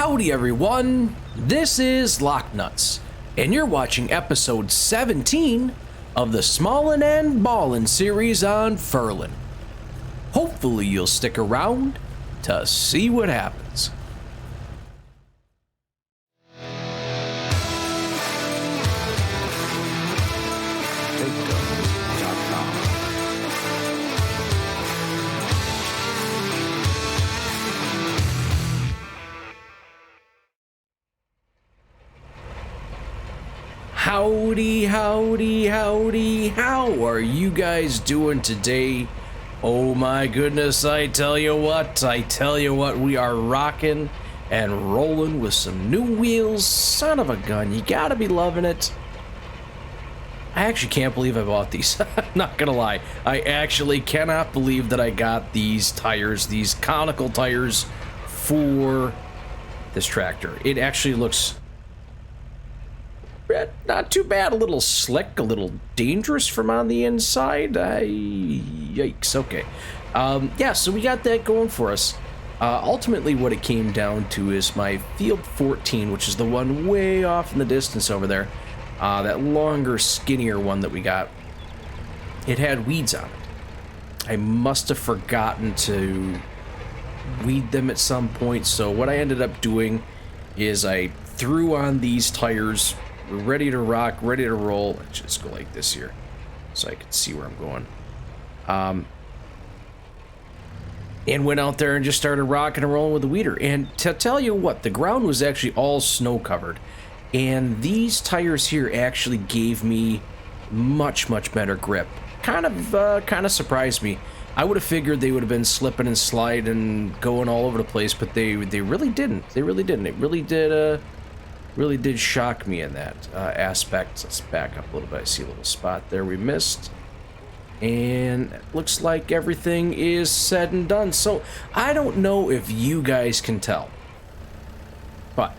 Howdy everyone, this is LockNutz, and you're watching episode 17 of the Smallin and Ballin series on Frühling. Hopefully you'll stick around to see what happens. Howdy, howdy, howdy, how are you guys doing today? Oh my goodness, I tell you what, we are rocking and rolling with some new wheels. Son of a gun, you gotta be loving it. I actually can't believe I bought these. I'm not gonna lie, I actually cannot believe that I got these tires, these conical tires for this tractor. It actually looks not too bad, a little slick, a little dangerous from on the inside. Yikes, okay. Yeah, so we got that going for us. Ultimately, what it came down to is my Field 14, which is the one way off in the distance over there. That longer, skinnier one that we got. It had weeds on it. I must have forgotten to weed them at some point, so what I ended up doing is I threw on these tires. We're ready to rock, ready to roll. Let's just go like this here so I can see where I'm going. And went out there and just started rocking and rolling with the weeder. And to tell you what, the ground was actually all snow covered. And these tires here actually gave me much better grip. Kind of surprised me. I would have figured they would have been slipping and sliding, going all over the place, but they really didn't. They really didn't. It really did shock me in that aspect. Let's back up a little bit. I see a little spot there we missed. And it looks like everything is said and done. So I don't know if you guys can tell, but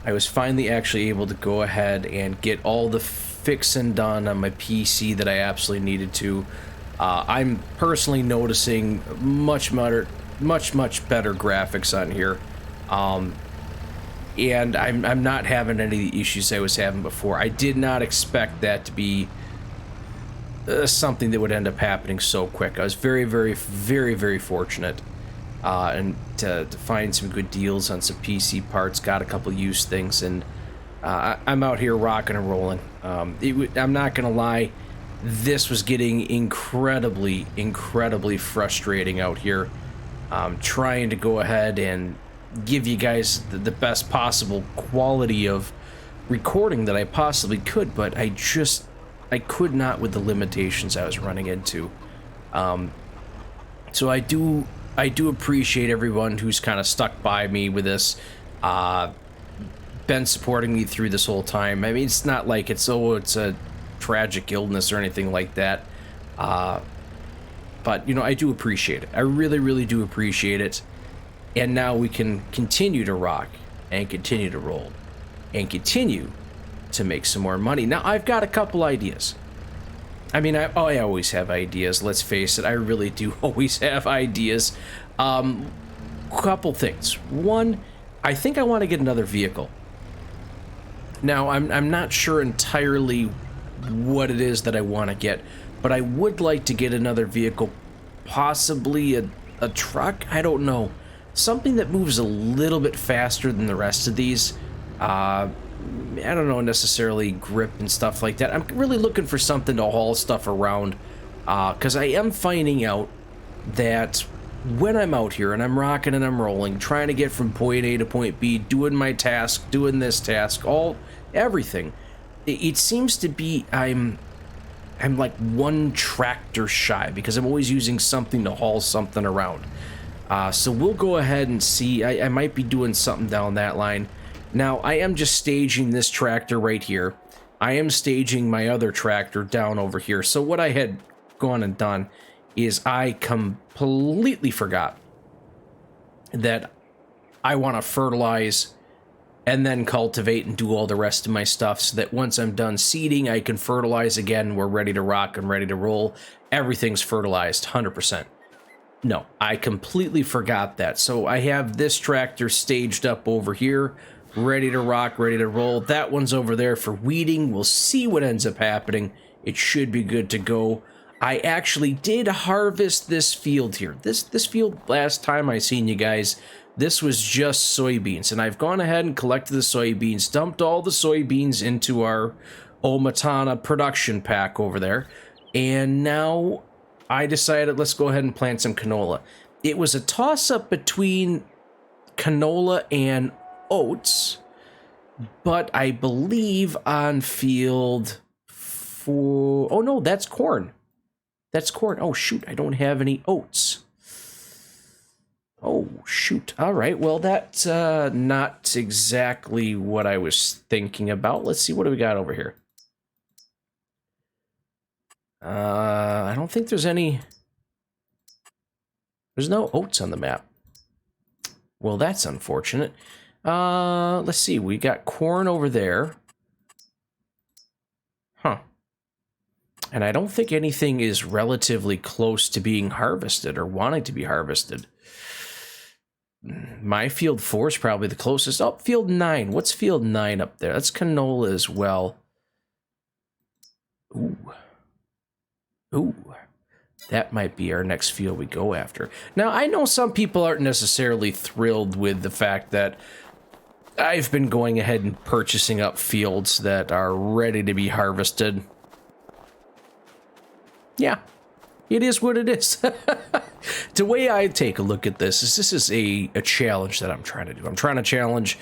I was finally actually able to go ahead and get all the fixing done on my PC that I absolutely needed to. I'm personally noticing much better graphics on here. And I'm not having any of the issues I was having before. I did not expect that to be something that would end up happening so quick. I was very fortunate and to find some good deals on some PC parts, got a couple used things, and I'm out here rocking and rolling. I'm not gonna lie, this was getting incredibly frustrating out here, trying to go ahead and give you guys the best possible quality of recording that I possibly could, but I could not with the limitations I was running into. So I do appreciate everyone who's kind of stuck by me with this, been supporting me through this whole time. I mean, it's not like it's a tragic illness or anything like that, but you know, I do appreciate it. I really do appreciate it. And now we can continue to rock and continue to roll and continue to make some more money. Now, I've got a couple ideas. I mean, I always have ideas. Let's face it, I really do always have ideas. Couple things. One, I think I want to get another vehicle. Now, I'm not sure entirely what it is that I want to get, but I would like to get another vehicle, possibly a truck. I don't know. Something that moves a little bit faster than the rest of these. I don't know, necessarily grip and stuff like that. I'm really looking for something to haul stuff around, because I am finding out that when I'm out here and I'm rocking and I'm rolling, trying to get from point A to point B, doing my task, doing this task, everything, it seems to be I'm like one tractor shy, because I'm always using something to haul something around. So we'll go ahead and see. I might be doing something down that line. Now, I am just staging this tractor right here. I am staging my other tractor down over here. So what I had gone and done is I completely forgot that I want to fertilize and then cultivate and do all the rest of my stuff, so that once I'm done seeding, I can fertilize again. We're ready to rock and ready to roll. Everything's fertilized, 100%. No, I completely forgot that. So I have this tractor staged up over here, ready to rock, ready to roll. That one's over there for weeding. We'll see what ends up happening. It should be good to go. I actually did harvest this field here. This field, last time I seen you guys, this was just soybeans. And I've gone ahead and collected the soybeans, dumped all the soybeans into our Omatana production pack over there. And now I decided let's go ahead and plant some canola. It was a toss-up between canola and oats, but I believe on field 4... Oh no, that's corn. That's corn. Oh shoot, I don't have any oats. Oh shoot. All right, well that's not exactly what I was thinking about. Let's see, what do we got over here? I don't think there's any... There's no oats on the map. Well, that's unfortunate. Let's see. We got corn over there. Huh. And I don't think anything is relatively close to being harvested or wanting to be harvested. My field 4 is probably the closest. Oh, field 9. What's field 9 up there? That's canola as well. Ooh. Ooh, that might be our next field we go after. Now, I know some people aren't necessarily thrilled with the fact that I've been going ahead and purchasing up fields that are ready to be harvested. Yeah, it is what it is. The way I take a look at this is a challenge that I'm trying to do. I'm trying to challenge,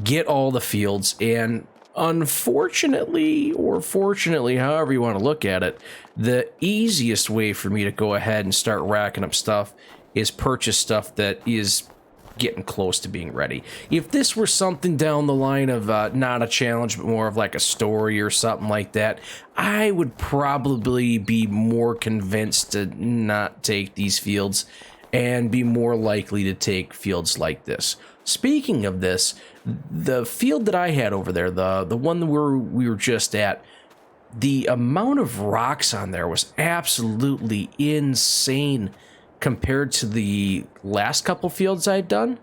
get all the fields, and unfortunately, or fortunately, however you want to look at it, the easiest way for me to go ahead and start racking up stuff is purchase stuff that is getting close to being ready. If this were something down the line of not a challenge, but more of like a story or something like that, I would probably be more convinced to not take these fields and be more likely to take fields like this. Speaking of this, the field that I had over there, the one where we were just at, the amount of rocks on there was absolutely insane compared to the last couple fields I'd done.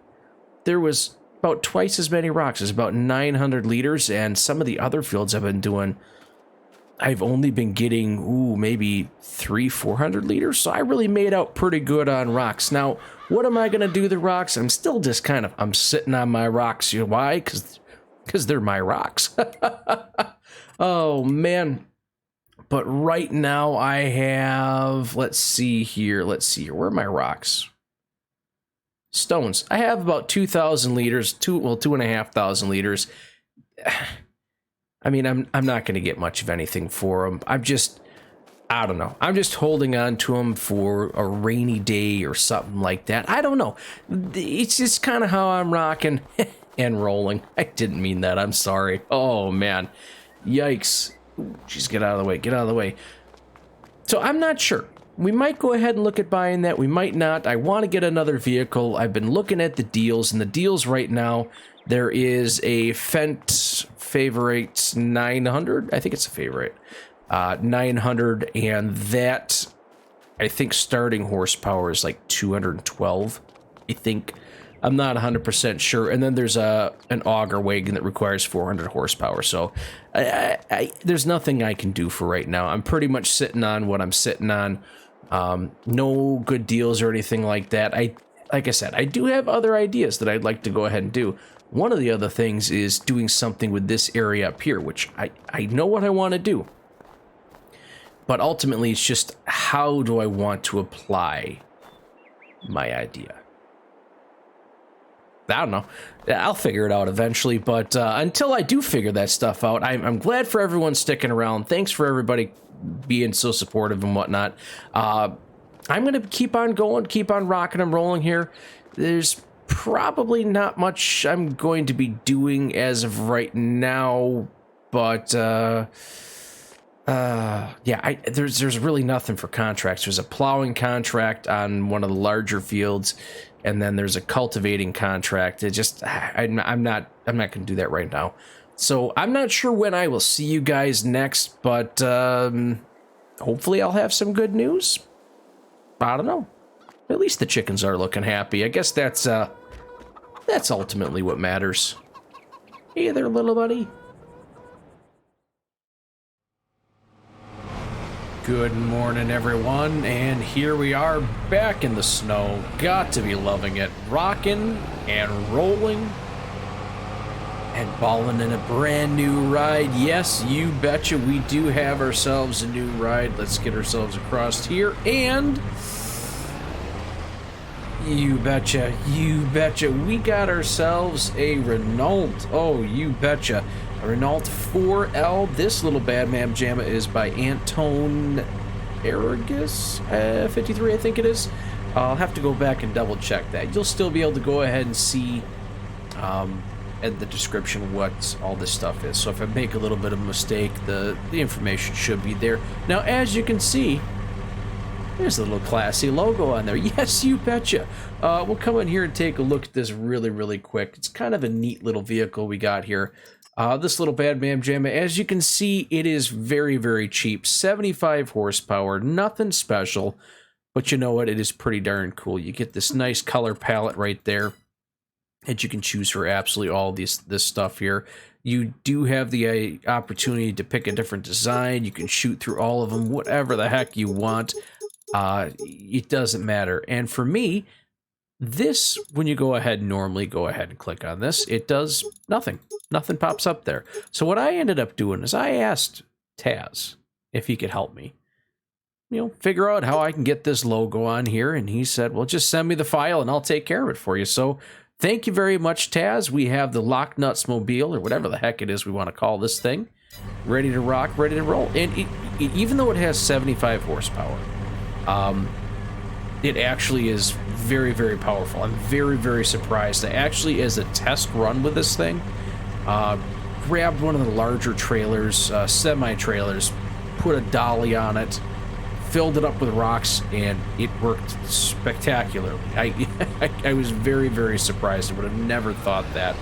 There was about twice as many rocks. It's about 900 liters, and some of the other fields I've been doing, I've only been getting, ooh, maybe 300-400 liters, so I really made out pretty good on rocks. Now, what am I going to do with the rocks? I'm still just kind of, I'm sitting on my rocks. You know why? Because they're my rocks. Oh, man. But right now I have, let's see here. Where are my rocks? Stones. I have about 2,000 liters, 2,500 liters. I mean, I'm not going to get much of anything for them. I don't know. I'm just holding on to them for a rainy day or something like that. I don't know. It's just kind of how I'm rocking and rolling. I didn't mean that. I'm sorry. Oh, man. Yikes. Jeez, get out of the way. Get out of the way. So I'm not sure. We might go ahead and look at buying that. We might not. I want to get another vehicle. I've been looking at the deals, and the deals right now, there is a Fendt Favorite 900. I think it's a Favorite. 900, and that, I think starting horsepower is like 212, I think. I'm not 100% sure. And then there's an auger wagon that requires 400 horsepower. So there's nothing I can do for right now. I'm pretty much sitting on what I'm sitting on. No good deals or anything like that. Like I said, I do have other ideas that I'd like to go ahead and do. One of the other things is doing something with this area up here, which I know what I want to do. But ultimately, it's just how do I want to apply my idea? I don't know. I'll figure it out eventually, but until I do figure that stuff out, I'm glad for everyone sticking around. Thanks for everybody being so supportive and whatnot. I'm going to keep on going, keep on rocking and rolling here. There's probably not much I'm going to be doing as of right now, but yeah, there's really nothing for contracts. There's a plowing contract on one of the larger fields, and then there's a cultivating contract. It just, I'm not going to do that right now. So I'm not sure when I will see you guys next, but hopefully I'll have some good news. I don't know. At least the chickens are looking happy. I guess that's ultimately what matters. Hey there, little buddy. Good morning, everyone, and here we are back in the snow. Got to be loving it. Rocking and rolling and balling in a brand new ride. Yes, you betcha, we do have ourselves a new ride. Let's get ourselves across here, and you betcha, we got ourselves a Renault. Oh, you betcha. A Renault 4L. This little bad mam jamma is by Anton Aragus 53, I think it is. I'll have to go back and double check that. You'll still be able to go ahead and see in the description what all this stuff is. So if I make a little bit of a mistake, the information should be there. Now, as you can see, there's a little classy logo on there. Yes, you betcha. We'll come in here and take a look at this really quick. It's kind of a neat little vehicle we got here. This little bad mam jamma, as you can see, it is very cheap. 75 horsepower, nothing special, but you know what? It is pretty darn cool. You get this nice color palette right there that you can choose for absolutely all this stuff here. You do have the opportunity to pick a different design. You can shoot through all of them, whatever the heck you want. It doesn't matter. And for me, this, when you go ahead and click on this, it does nothing. Nothing pops up there. So what I ended up doing is I asked Taz if he could help me, figure out how I can get this logo on here. And he said, well, just send me the file and I'll take care of it for you. So thank you very much, Taz. We have the LockNutz mobile, or whatever the heck it is we want to call this thing, ready to rock, ready to roll. And even though it has 75 horsepower, it actually is very powerful. I'm very surprised. I actually, as a test run with this thing, grabbed one of the larger trailers, semi-trailers, put a dolly on it, filled it up with rocks, and it worked spectacularly. I was very surprised. I would have never thought that.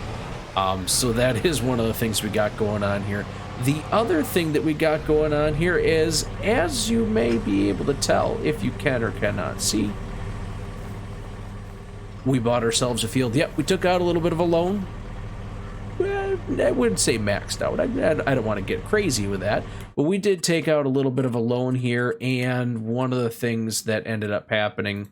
So that is one of the things we got going on here. The other thing that we got going on here is, as you may be able to tell if you can or cannot see, we bought ourselves a field. Yep, we took out a little bit of a loan. Well, I wouldn't say maxed out. I don't want to get crazy with that, but we did take out a little bit of a loan here, and one of the things that ended up happening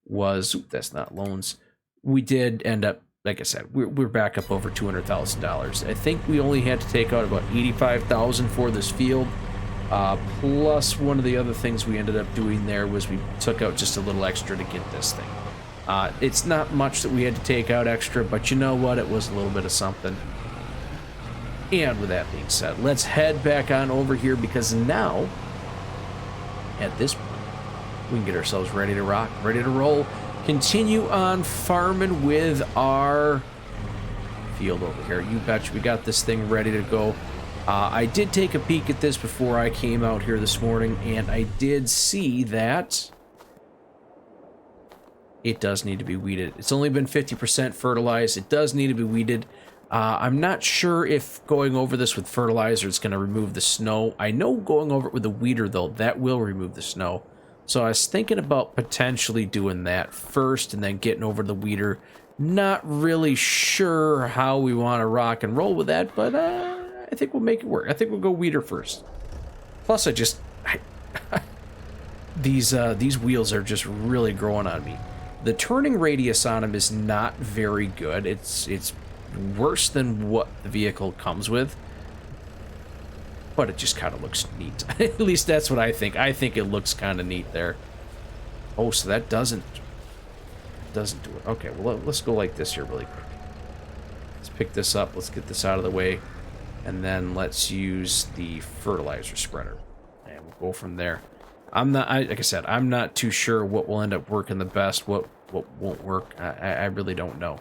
was, that's not loans. We did end up, like I said, we're back up over $200,000. I think we only had to take out about $85,000 for this field. Plus, one of the other things we ended up doing there was we took out just a little extra to get this thing. It's not much that we had to take out extra, but you know what? It was a little bit of something. And with that being said, let's head back on over here, because now, at this point, we can get ourselves ready to rock, ready to roll, continue on farming with our field over here. You betcha, we got this thing ready to go. I did take a peek at this before I came out here this morning, and I did see that it does need to be weeded. It's only been 50% fertilized. It does need to be weeded. I'm not sure if going over this with fertilizer is going to remove the snow. I know going over it with a weeder, though, that will remove the snow. So I was thinking about potentially doing that first and then getting over the weeder. Not really sure how we want to rock and roll with that, but I think we'll make it work. I think we'll go weeder first. Plus, these wheels are just really growing on me. The turning radius on them is not very good. It's worse than what the vehicle comes with, but it just kind of looks neat. At least that's what I think. I think it looks kind of neat there. Oh, so that doesn't do it. Okay, well, let's go like this here really quick. Let's pick this up. Let's get this out of the way, and then let's use the fertilizer spreader, and we'll go from there. Like I said, I'm not too sure what will end up working the best, what won't work. I really don't know.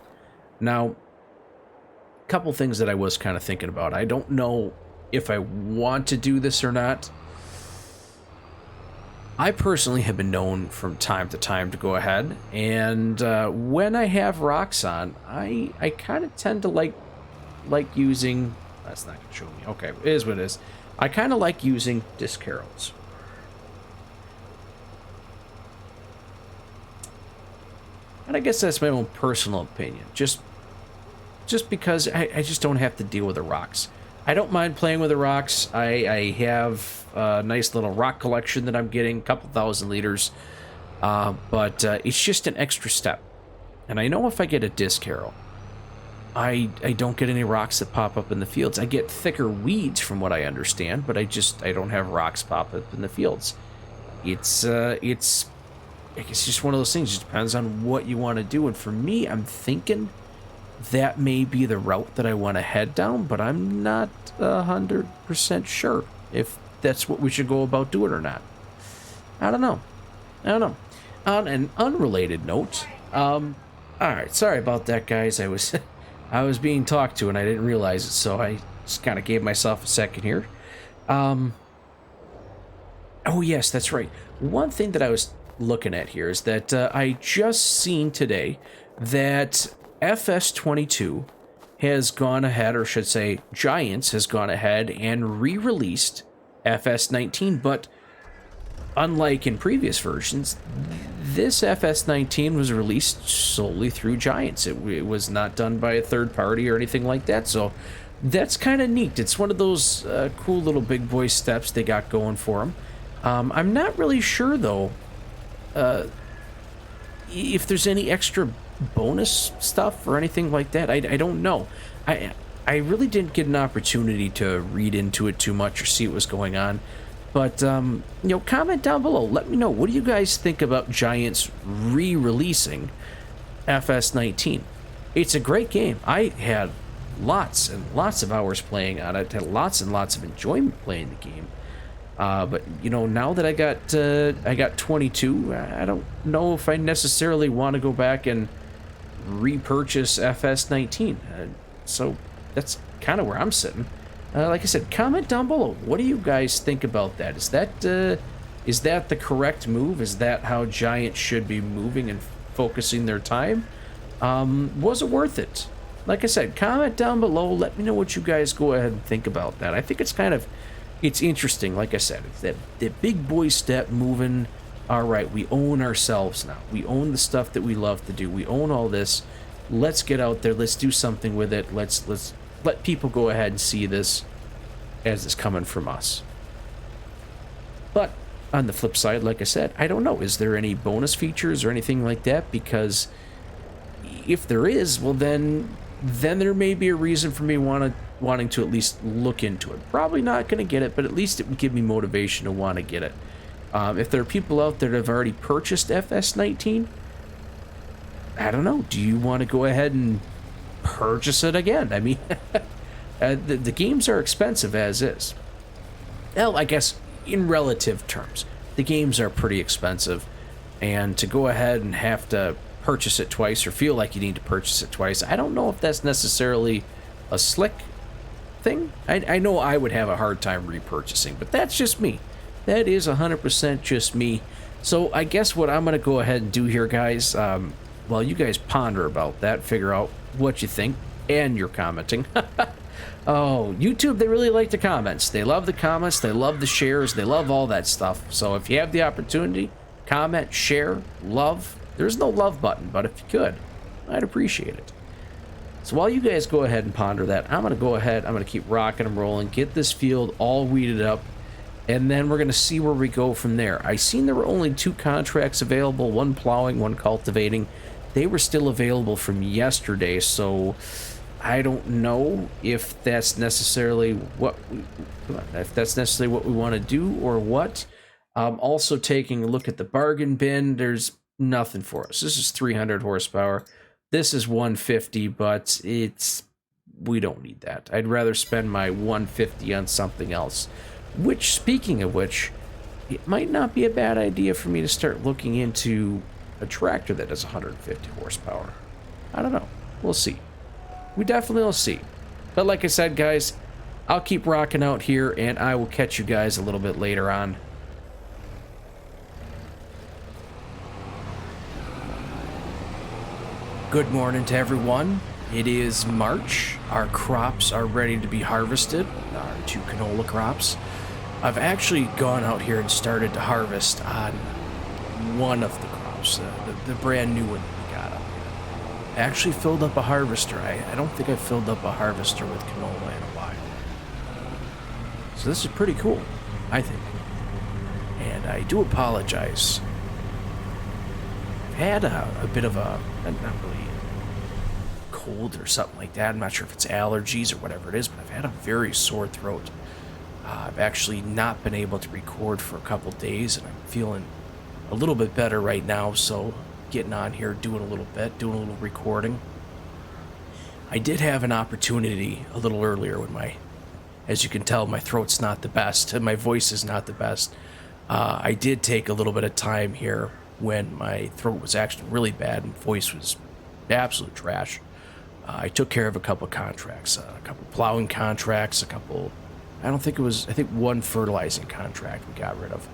Now, a couple things that I was kind of thinking about. I don't know if I want to do this or not. I personally have been known from time to time to go ahead, and when I have rocks on, I kind of tend to like using, that's not going to show me. Okay, it is what it is. I kind of like using disc arrows. And I guess that's my own personal opinion. Just because I just don't have to deal with the rocks. I don't mind playing with the rocks. I have a nice little rock collection that I'm getting, a couple thousand liters. But it's just an extra step. And I know if I get a disc harrow, I don't get any rocks that pop up in the fields. I get thicker weeds from what I understand, but I don't have rocks pop up in the fields. It's just one of those things. It just depends on what you want to do. And for me, I'm thinking that may be the route that I want to head down, but I'm not 100% sure if that's what we should go about doing or not. I don't know. On an unrelated note, all right, sorry about that, guys. I was being talked to and I didn't realize it, so I just kind of gave myself a second here. Oh yes, that's right. One thing that I was looking at here is that I just seen today that FS22 has gone ahead, or should say Giants has gone ahead and re-released FS19, but unlike in previous versions, this FS19 was released solely through Giants. It was not done by a third party or anything like that, so that's kind of neat. It's one of those cool little big boy steps they got going for them. I'm not really sure, though, if there's any extra bonus stuff or anything like that. I don't know. I really didn't get an opportunity to read into it too much or see what was going on. But, you know, comment down below. Let me know. What do you guys think about Giants re-releasing FS19? It's a great game. I had lots and lots of hours playing on it. Had lots and lots of enjoyment playing the game. But, you know, now that I got 22, I don't know if I necessarily want to go back and repurchase FS19. So that's kind of where I'm sitting. Like I said, comment down below. What do you guys think about that? Is that the correct move? Is that how Giants should be moving and focusing their time? Was it worth it? Like I said, comment down below. Let me know what you guys go ahead and think about that. I think it's interesting. Like I said, it's that big boy step moving. All right, we own ourselves now. We own the stuff that we love to do. We own all this. Let's get out there. Let's do something with it. Let's let people go ahead and see this as it's coming from us. But on the flip side, like I said, I don't know. Is there any bonus features or anything like that? Because if there is, well, then there may be a reason for me wanting to at least look into it. Probably not going to get it, but at least it would give me motivation to want to get it. If there are people out there that have already purchased FS19, I don't know. Do you want to go ahead and purchase it again? I mean, the games are expensive as is. Well, I guess in relative terms, the games are pretty expensive, and to go ahead and have to purchase it twice or feel like you need to purchase it twice, I don't know if that's necessarily a slick thing. I know I would have a hard time repurchasing, but that's just me. That is 100% just me. So I guess what I'm going to go ahead and do here, guys, while you guys ponder about that, figure out what you think, and you're commenting. Oh, YouTube, they really like the comments. They love the comments, they love the shares, they love all that stuff. So if you have the opportunity, comment, share, love. There's no love button, but if you could, I'd appreciate it. So while you guys go ahead and ponder that, I'm going to go ahead, I'm going to keep rocking and rolling, get this field all weeded up, and then we're going to see where we go from there. I seen there were only 2 contracts available, one plowing, one cultivating. They were still available from yesterday, so I don't know if that's necessarily what we want to do or what. Also taking a look at the bargain bin, there's nothing for us. This is 300 horsepower. This is 150, but we don't need that. I'd rather spend my 150 on something else. Which, speaking of which, it might not be a bad idea for me to start looking into a tractor that has 150 horsepower. I don't know. We'll see. We definitely will see. But like I said, guys, I'll keep rocking out here, and I will catch you guys a little bit later on. Good morning to everyone. It is March. Our crops are ready to be harvested, our 2 canola crops. I've actually gone out here and started to harvest on one of the crops, the brand new one that we got I actually filled up a harvester. I don't think I filled up a harvester with canola in a while. So this is pretty cool, I think. And I do apologize. I've had a bit of a, not really cold or something like that. I'm not sure if it's allergies or whatever it is, but I've had a very sore throat. I've actually not been able to record for a couple days, and I'm feeling a little bit better right now, so getting on here, doing a little recording. I did have an opportunity a little earlier when as you can tell, my throat's not the best, and my voice is not the best. I did take a little bit of time here when my throat was actually really bad and voice was absolute trash. I took care of a couple contracts, a couple plowing contracts, I think one fertilizing contract we got rid of.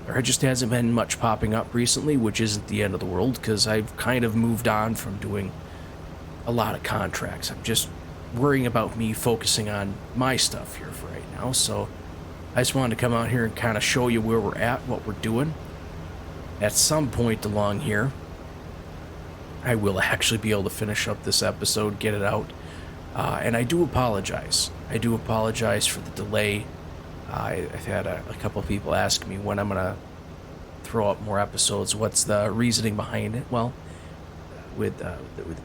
There just hasn't been much popping up recently, which isn't the end of the world, because I've kind of moved on from doing a lot of contracts. I'm just worrying about me focusing on my stuff here for right now, so I just wanted to come out here and kind of show you where we're at, what we're doing. At some point along here, I will actually be able to finish up this episode, get it out, and I do apologize. I do apologize for the delay. I've had a couple of people ask me when I'm going to throw up more episodes. What's the reasoning behind it? Well, with the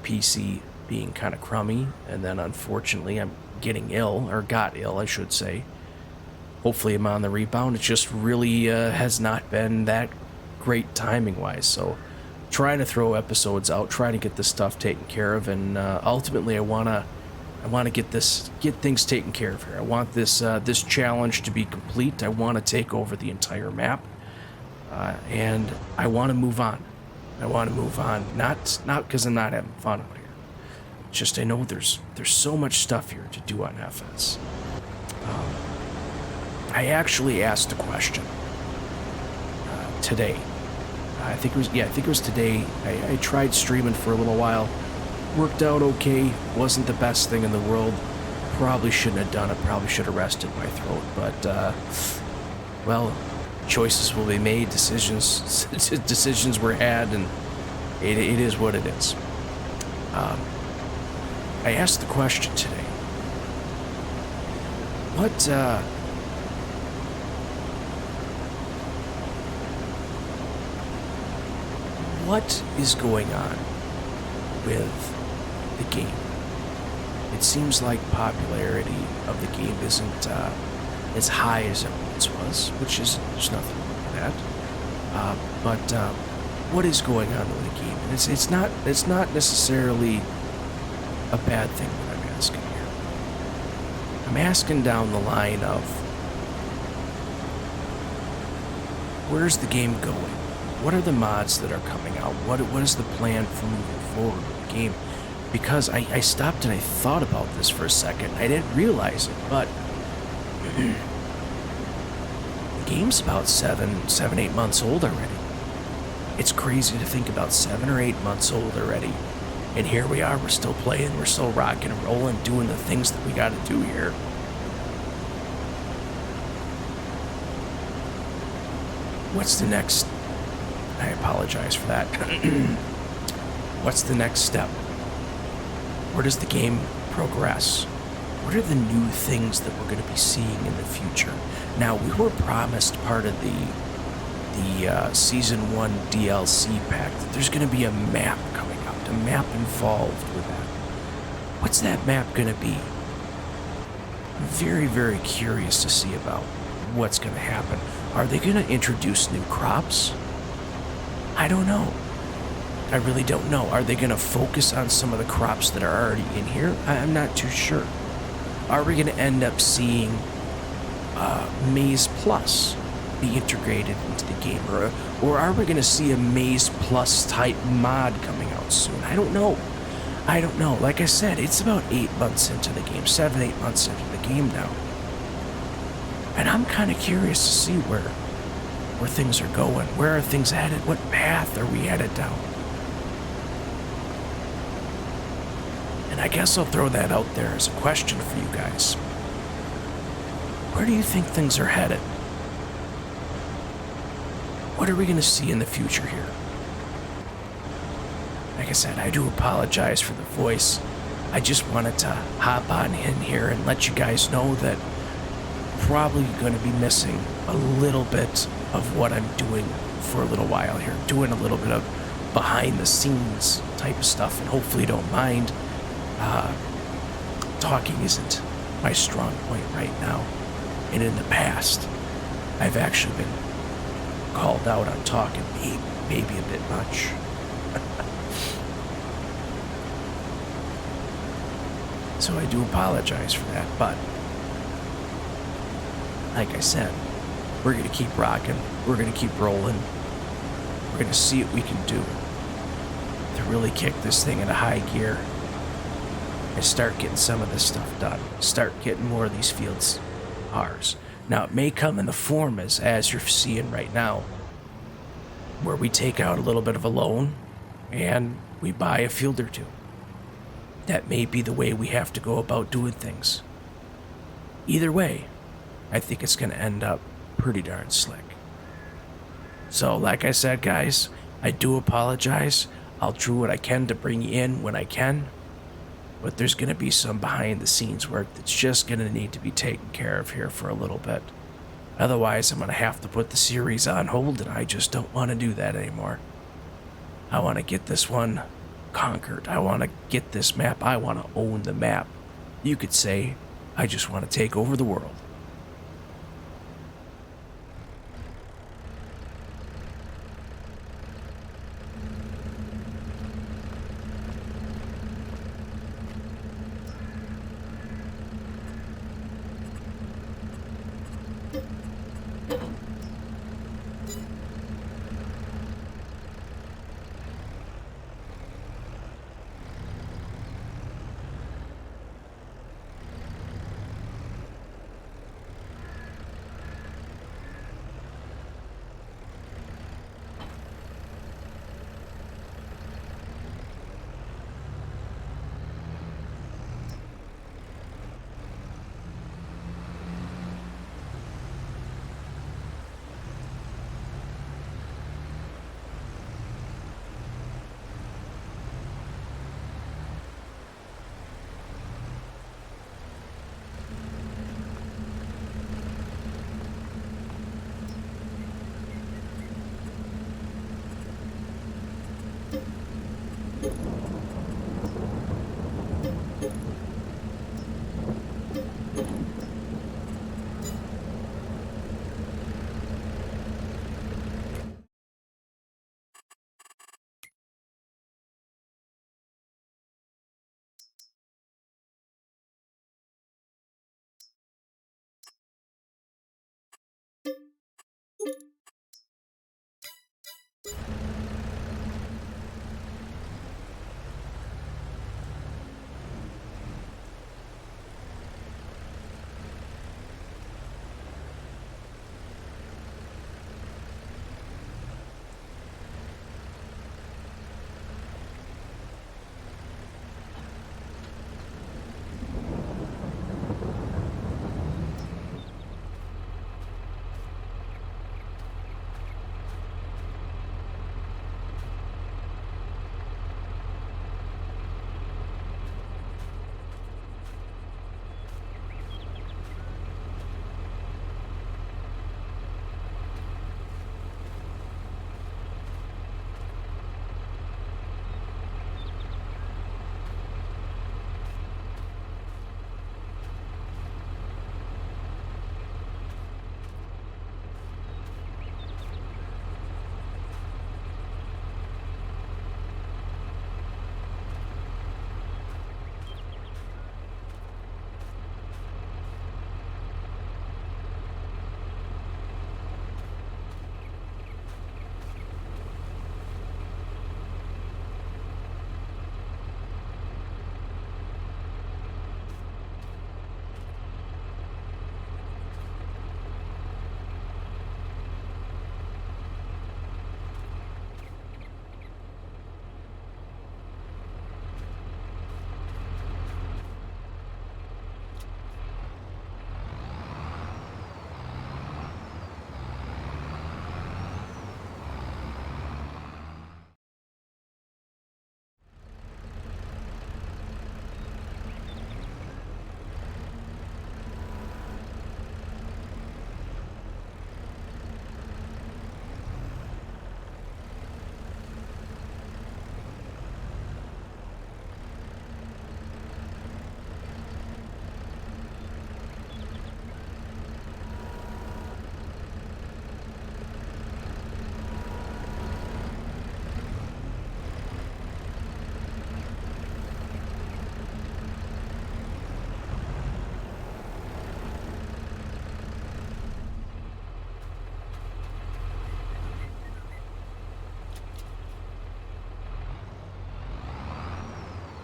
PC being kind of crummy, and then unfortunately I'm getting ill, or got ill, I should say. Hopefully I'm on the rebound. It just really has not been that great timing-wise. So trying to throw episodes out, trying to get this stuff taken care of, and ultimately I want to get things taken care of here. I want this challenge to be complete. I want to take over the entire map, and I want to move on. Not because I'm not having fun out here. It's just I know there's so much stuff here to do on FS. I actually asked a question today. I think it was today. I tried streaming for a little while. Worked out okay. Wasn't the best thing in the world. Probably shouldn't have done it. Probably should have rested my throat. But, well, choices will be made. Decisions were had, and it is what it is. I asked the question today. What is going on with the game? It seems like popularity of the game isn't as high as it once was, which is, there's nothing wrong with that. But what is going on with the game? And it's not necessarily a bad thing that I'm asking here. I'm asking down the line of, where's the game going? What are the mods that are coming out? What is the plan for moving forward with the game? Because I stopped and I thought about this for a second. I didn't realize it, but the game's about 8 months old already. It's crazy to think about 7 or 8 months old already. And here we are, we're still playing, we're still rocking and rolling, doing the things that we gotta do here. What's the next? I apologize for that. What's the next step? Where does the game progress? What are the new things that we're going to be seeing in the future? Now, we were promised part of the Season 1 DLC pack that there's going to be a map coming out, a map involved with that. What's that map going to be? I'm very, very curious to see about what's going to happen. Are they going to introduce new crops? I don't know. I really don't know. Are they going to focus on some of the crops that are already in here? I'm not too sure. Are we going to end up seeing Maize Plus be integrated into the game? Or are we going to see a Maize Plus type mod coming out soon? I don't know. Like I said, it's about 8 months into the game, 7, 8 months into the game now. And I'm kind of curious to see where things are going. Where are things headed? What path are we headed down? And I guess I'll throw that out there as a question for you guys. Where do you think things are headed? What are we going to see in the future here? like I said, I do apologize for the voice. I just wanted to hop on in here and let you guys know that I'm probably going to be missing a little bit of what I'm doing for a little while here. Doing a little bit of behind the scenes type of stuff, and hopefully you don't mind. Talking isn't my strong point right now. And in the past, I've actually been called out on talking maybe a bit much. So I do apologize for that, but like I said, we're going to keep rocking, we're going to keep rolling, we're going to see what we can do to really kick this thing into high gear and start getting some of this stuff done, start getting more of these fields ours. Now, it may come in the form as you're seeing right now, where we take out a little bit of a loan and we buy a field or two. That may be the way we have to go about doing things. Either way, I think it's going to end up pretty darn slick. So, like I said, guys, I do apologize. I'll do what I can to bring you in when I can. But there's going to be some behind-the-scenes work that's just going to need to be taken care of here for a little bit. Otherwise, I'm going to have to put the series on hold, and I just don't want to do that anymore. I want to get this one conquered. I want to get this map. I want to own the map. You could say, I just want to take over the world.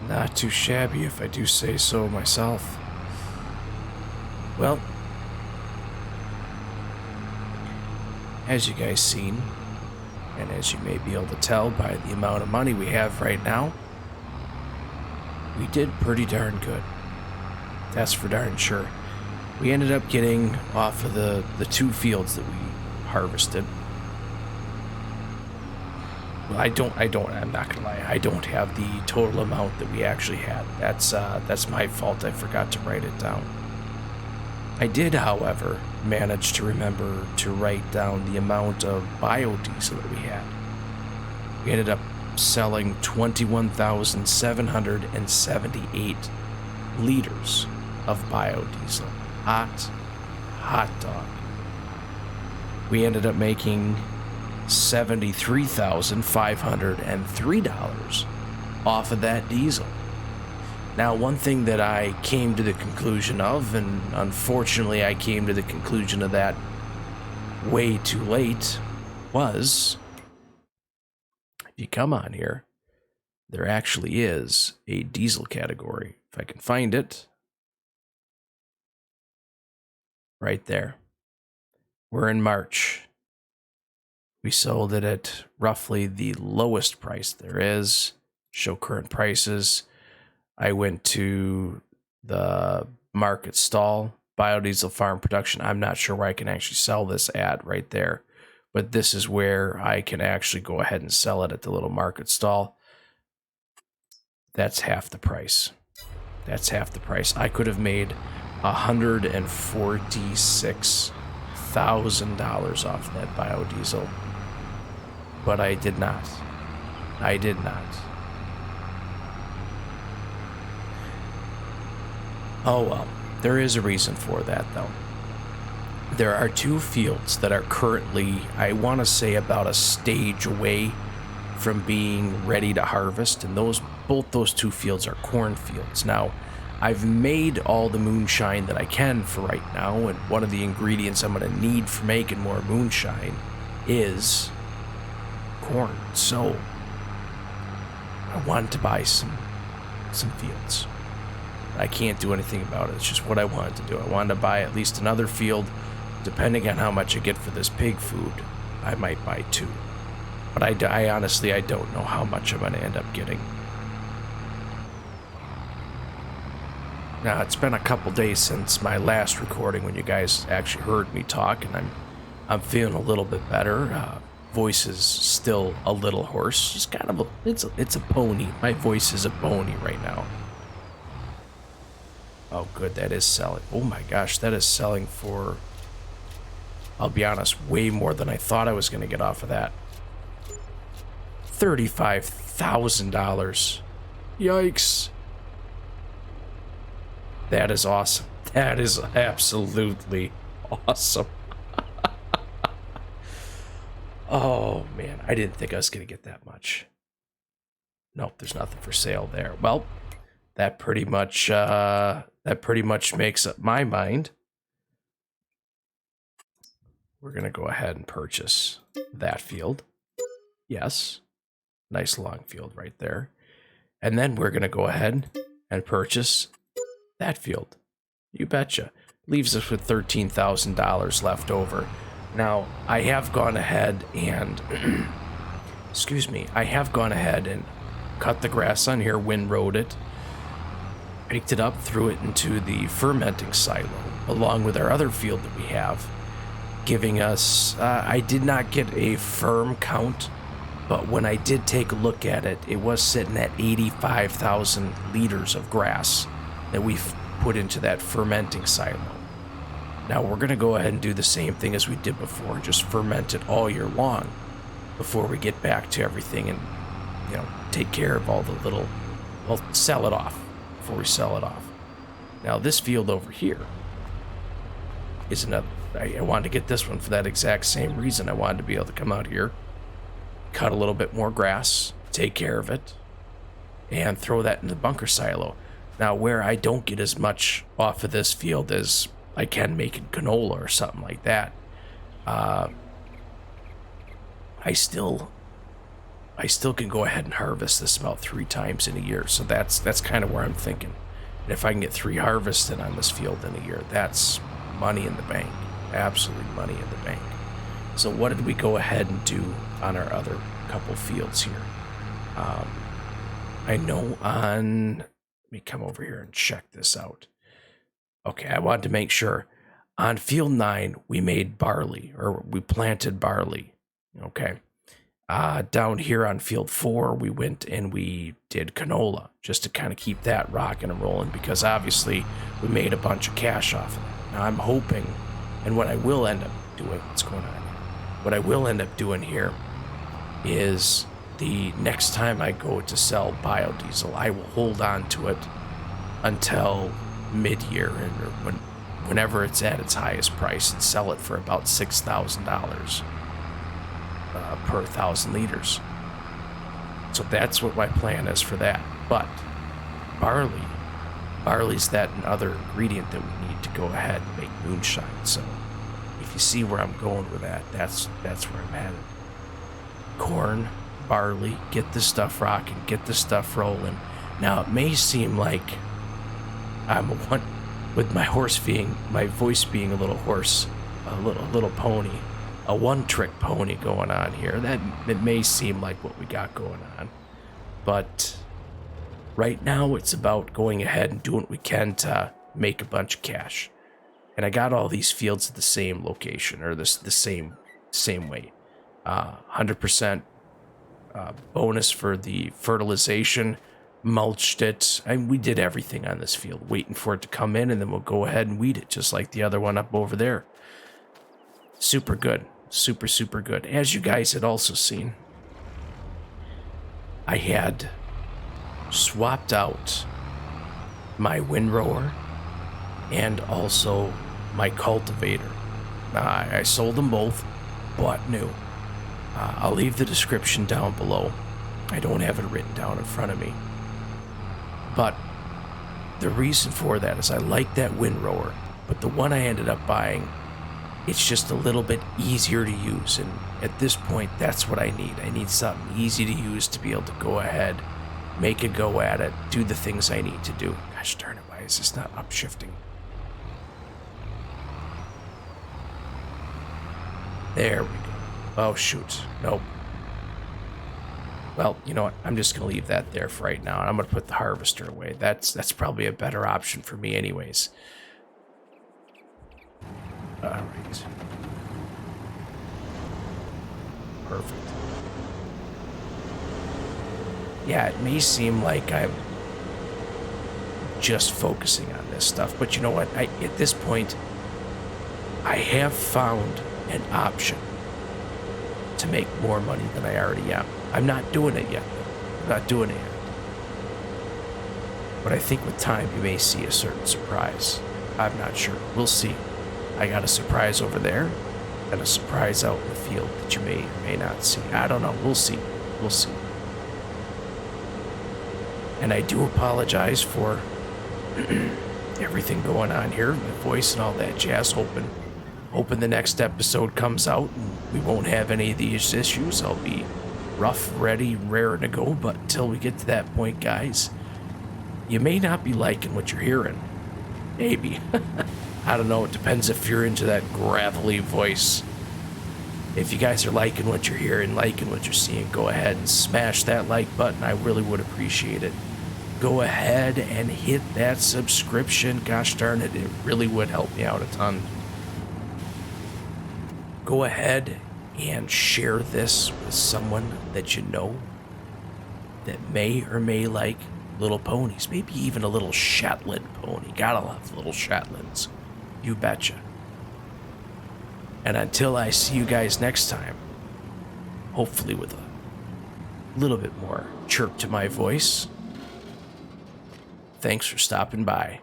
Not too shabby if I do say so myself. Well, as you guys seen, and as you may be able to tell by the amount of money we have right now, we did pretty darn good. That's for darn sure. We ended up getting off of the 2 fields that we harvested. Well, I'm not gonna lie, I don't have the total amount that we actually had. That's my fault, I forgot to write it down. I did, however, manage to remember to write down the amount of biodiesel that we had. We ended up selling 21,778 liters of biodiesel. Hot dog. We ended up making $73,503 off of that diesel. Now, one thing that I came to the conclusion of, and unfortunately I came to the conclusion of that way too late, was if you come on here, there actually is a diesel category. If I can find it. Right there. We're in March. We sold it at roughly the lowest price there is. Show current prices. I went to the market stall, biodiesel farm production. I'm not sure where I can actually sell this at right there, but this is where I can actually go ahead and sell it at the little market stall. That's half the price. That's half the price. I could have made $146,000 off that biodiesel, but I did not. I did not. Oh well, there is a reason for that though. There are 2 fields that are currently, I want to say, about a stage away from being ready to harvest, and both those 2 fields are cornfields. Now, I've made all the moonshine that I can for right now, and one of the ingredients I'm going to need for making more moonshine is corn. So I wanted to buy some fields. I can't do anything about it. It's just what I wanted to do. I wanted to buy at least another field. Depending on how much I get for this pig food, I might buy 2. But I honestly, I don't know how much I'm going to end up getting. Now, it's been a couple days since my last recording when you guys actually heard me talk, and I'm feeling a little bit better. Voice is still a little hoarse. It's kind of it's a pony. My voice is a pony right now. Oh, good, that is selling. Oh my gosh, that is selling for, I'll be honest, way more than I thought I was going to get off of that. $35,000. Yikes. That is awesome. That is absolutely awesome. Oh, man. I didn't think I was going to get that much. Nope, there's nothing for sale there. Well, that pretty much makes up my mind. We're going to go ahead and purchase that field. Yes. Nice long field right there. And then we're going to go ahead and purchase that field. You betcha. Leaves us with $13,000 left over. Now, I have gone ahead and excuse me, I have gone ahead and cut the grass on here, windrowed it, picked it up, threw it into the fermenting silo, along with our other field that we have, giving us, I did not get a firm count, but when I did take a look at it, it was sitting at 85,000 liters of grass that we've put into that fermenting silo. Now we're going to go ahead and do the same thing as we did before, just ferment it all year long before we get back to everything and, you know, take care of all the little, well, sell it off before we sell it off. Now this field over here is another, I wanted to get this one for that exact same reason. I wanted to be able to come out here, cut a little bit more grass, take care of it, and throw that in the bunker silo. Now, where I don't get as much off of this field as I can making canola or something like that, I still I still can go ahead and harvest this about 3 times in a year. So that's kind of where I'm thinking. And if I can get 3 harvests in on this field in a year, that's money in the bank. Absolutely money in the bank. So what did we go ahead and do on our other couple fields here? I know on... Let me come over here and check this out. Okay, I wanted to make sure. On field 9, we made barley, or we planted barley. Okay. Down here on field 4, we went and we did canola, just to kind of keep that rocking and rolling, because obviously we made a bunch of cash off of it. Now I'm hoping, and what I will end up doing, what's going on here? What I will end up doing here is the next time I go to sell biodiesel, I will hold on to it until mid-year, and whenever it's at its highest price, and sell it for about $6,000 per 1,000 liters. So that's what my plan is for that. But barley's that another ingredient that we need to go ahead and make moonshine. So if you see where I'm going with that, that's where I'm headed. Corn, barley, get this stuff rocking, get this stuff rolling. Now it may seem like I'm one with my voice being a little hoarse, a little pony, a one-trick pony going on here. That it may seem like what we got going on, but right now it's about going ahead and doing what we can to make a bunch of cash. And I got all these fields at the same location, or the same weight. 100% bonus for the fertilization, mulched it. We did everything on this field, waiting for it to come in, and then we'll go ahead and weed it, just like the other one up over there. Super good. Super, super good. As you guys had also seen, I had swapped out my windrower and also my cultivator. I sold them both, bought new. I'll leave the description down below. I don't have it written down in front of me. But the reason for that is I like that windrower, but the one I ended up buying, it's just a little bit easier to use. And at this point, that's what I need. I need something easy to use to be able to go ahead, make a go at it, do the things I need to do. Gosh darn it, why is this not upshifting? There we go. Oh, shoot. Nope. Well, you know what? I'm just going to leave that there for right now, and I'm going to put the harvester away. That's probably a better option for me anyways. All right. Perfect. Yeah, it may seem like I'm just focusing on this stuff, but you know what? At this point, I have found an option to make more money than I already am. I'm not doing it yet, though. I'm not doing it yet. But I think with time, you may see a certain surprise. I'm not sure. We'll see. I got a surprise over there, and a surprise out in the field that you may or may not see. I don't know. We'll see. We'll see. And I do apologize for everything going on here, the voice and all that jazz. Hoping the next episode comes out and we won't have any of these issues. I'll be rough, ready, raring to go. But until we get to that point, guys, you may not be liking what you're hearing. Maybe. I don't know. It depends if you're into that gravelly voice. If you guys are liking what you're hearing, liking what you're seeing, go ahead and smash that like button. I really would appreciate it. Go ahead and hit that subscription. Gosh darn it, it really would help me out a ton. Go ahead and share this with someone that you know that may or may like little ponies. Maybe even a little Shetland pony. Gotta love little Shetlands. You betcha. And until I see you guys next time, hopefully with a little bit more chirp to my voice, thanks for stopping by.